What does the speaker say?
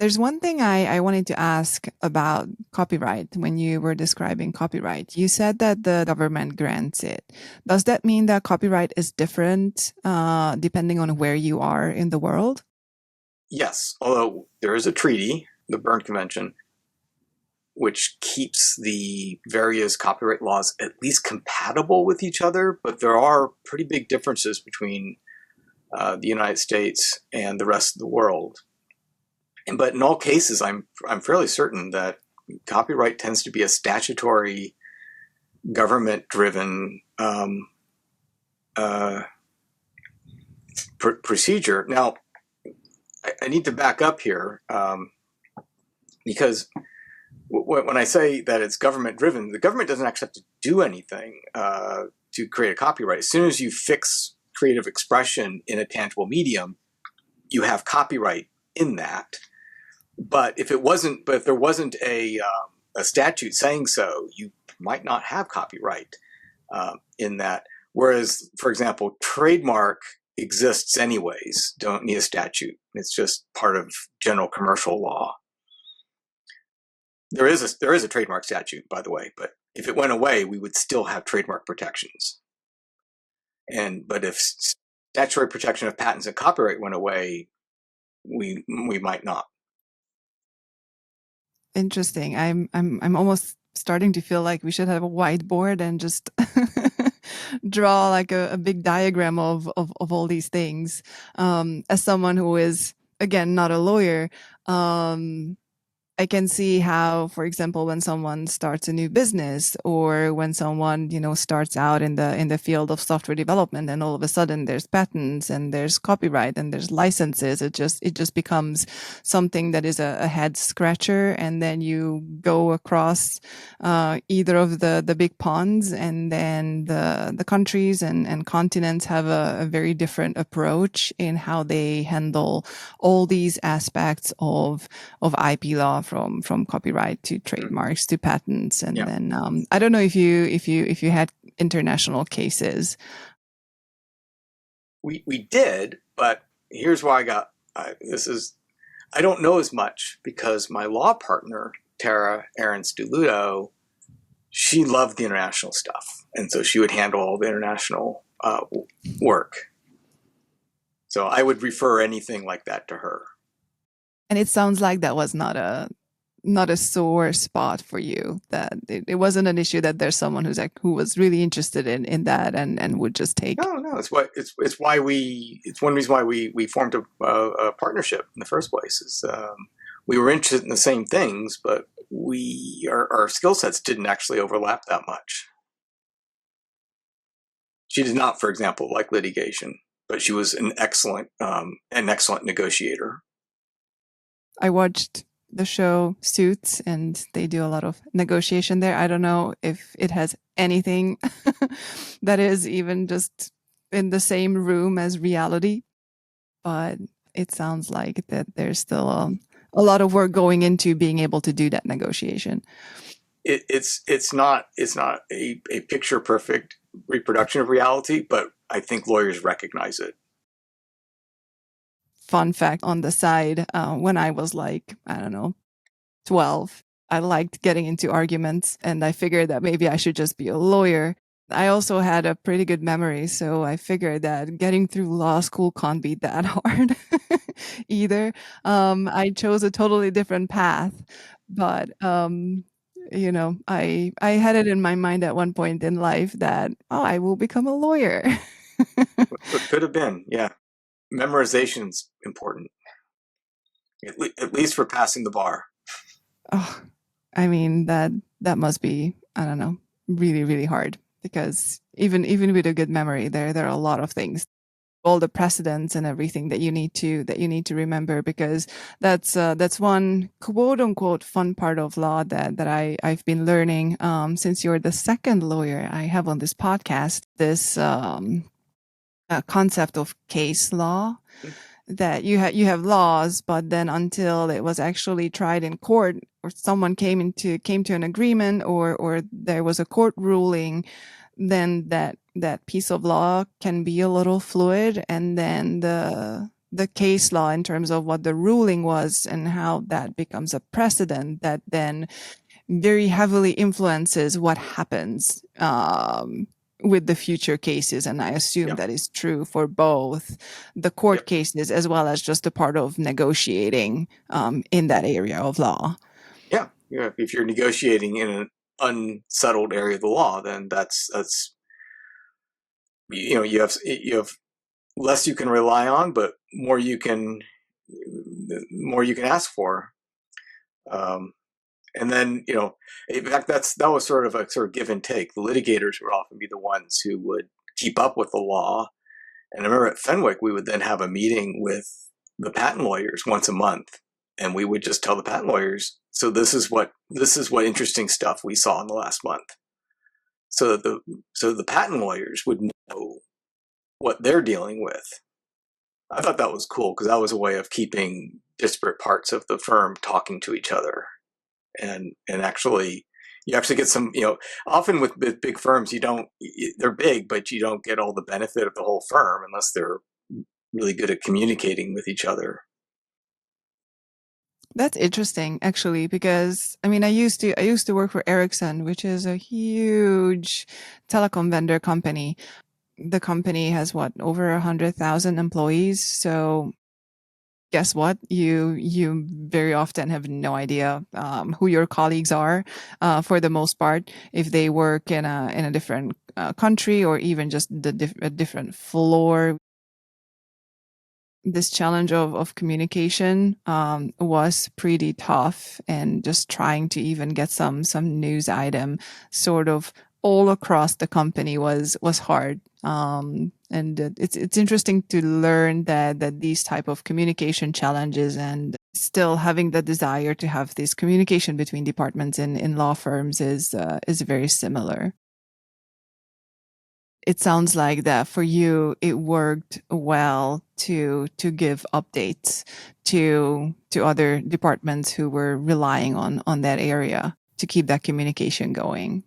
There's one thing I wanted to ask about copyright when you were describing copyright. You said that the government grants it. Does that mean that copyright is different depending on where you are in the world? Yes, although there is a treaty, the Berne Convention, which keeps the various copyright laws at least compatible with each other, but there are pretty big differences between the United States and the rest of the world. But in all cases, I'm fairly certain that copyright tends to be a statutory, government-driven procedure. Now, I need to back up here because when I say that it's government-driven, the government doesn't actually have to do anything to create a copyright. As soon as you fix creative expression in a tangible medium, you have copyright in that. But if there wasn't a statute saying so, you might not have copyright in that. Whereas, for example, trademark exists anyways, don't need a statute. It's just part of general commercial law. There is a trademark statute, by the way, but if it went away, we would still have trademark protections. But if statutory protection of patents and copyright went away, we might not. Interesting. I'm almost starting to feel like we should have a whiteboard and just draw like a big diagram of all these things. As someone who is, again, not a lawyer, I can see how, for example, when someone starts a new business or when someone, starts out in the field of software development and all of a sudden there's patents and there's copyright and there's licenses, it just becomes something that is a head scratcher. And then you go across either of the big ponds, and then the countries and continents have a very different approach in how they handle all these aspects of IP law, from copyright to trademarks to patents. And then I don't know if you had international cases. We did, but here's why I don't know as much because my law partner, Tara Ahrens DeLudo, she loved the international stuff. And so she would handle all the international work. So I would refer anything like that to her. And it sounds like that was not a sore spot for you, that it wasn't an issue, that there's someone who was really interested in that and would just take. No, it's one reason why we formed a partnership in the first place. We were interested in the same things, but our skill sets didn't actually overlap that much. She did not, for example, like litigation, but she was an excellent negotiator. I watched the show Suits, and they do a lot of negotiation there. I don't know if it has anything that is even just in the same room as reality, but it sounds like that there's still a lot of work going into being able to do that negotiation. It's not a picture perfect reproduction of reality, but I think lawyers recognize it. Fun fact on the side, when I was 12, I liked getting into arguments, and I figured that maybe I should just be a lawyer. I also had a pretty good memory, so I figured that getting through law school can't be that hard either. I chose a totally different path, but I had it in my mind at one point in life that, I will become a lawyer. It could have been, yeah. Memorization's important, at least for passing the bar. Oh, I mean, that must be, I don't know, really, really hard, because even with a good memory, there are a lot of things, all the precedents and everything that you need to remember, because that's one quote unquote fun part of law that I've been learning since you're the second lawyer I have on this podcast. This concept of case law, that you have laws, but then until it was actually tried in court, or someone came to an agreement, or there was a court ruling, then that piece of law can be a little fluid, and then the case law in terms of what the ruling was and how that becomes a precedent that then very heavily influences what happens with the future cases. And I assume Yeah, that is true for both the court yep, cases as well as just a part of negotiating in that area of law. yeah, yeah. If you're negotiating in an unsettled area of the law, then that's you have less you can rely on, but more you can ask for. Um, and then in fact, that was sort of give and take. The litigators would often be the ones who would keep up with the law. And I remember at Fenwick, we would then have a meeting with the patent lawyers once a month, and we would just tell the patent lawyers, so this is what interesting stuff we saw in the last month, so that the patent lawyers would know what they're dealing with. I thought that was cool because that was a way of keeping disparate parts of the firm talking to each other, and actually you actually get some, often with big firms, they're big, but you don't get all the benefit of the whole firm unless they're really good at communicating with each other. That's interesting, actually, because I used to work for Ericsson, which is a huge telecom vendor company. The company has what, over 100,000 employees. So guess what? You very often have no idea who your colleagues are, for the most part, if they work in a different country or even just a different floor. This challenge of communication was pretty tough, and just trying to even get some news item sort of all across the company was hard. And it's interesting to learn that these type of communication challenges and still having the desire to have this communication between departments in law firms is very similar. It sounds like that for you it worked well to give updates to other departments who were relying on that area to keep that communication going.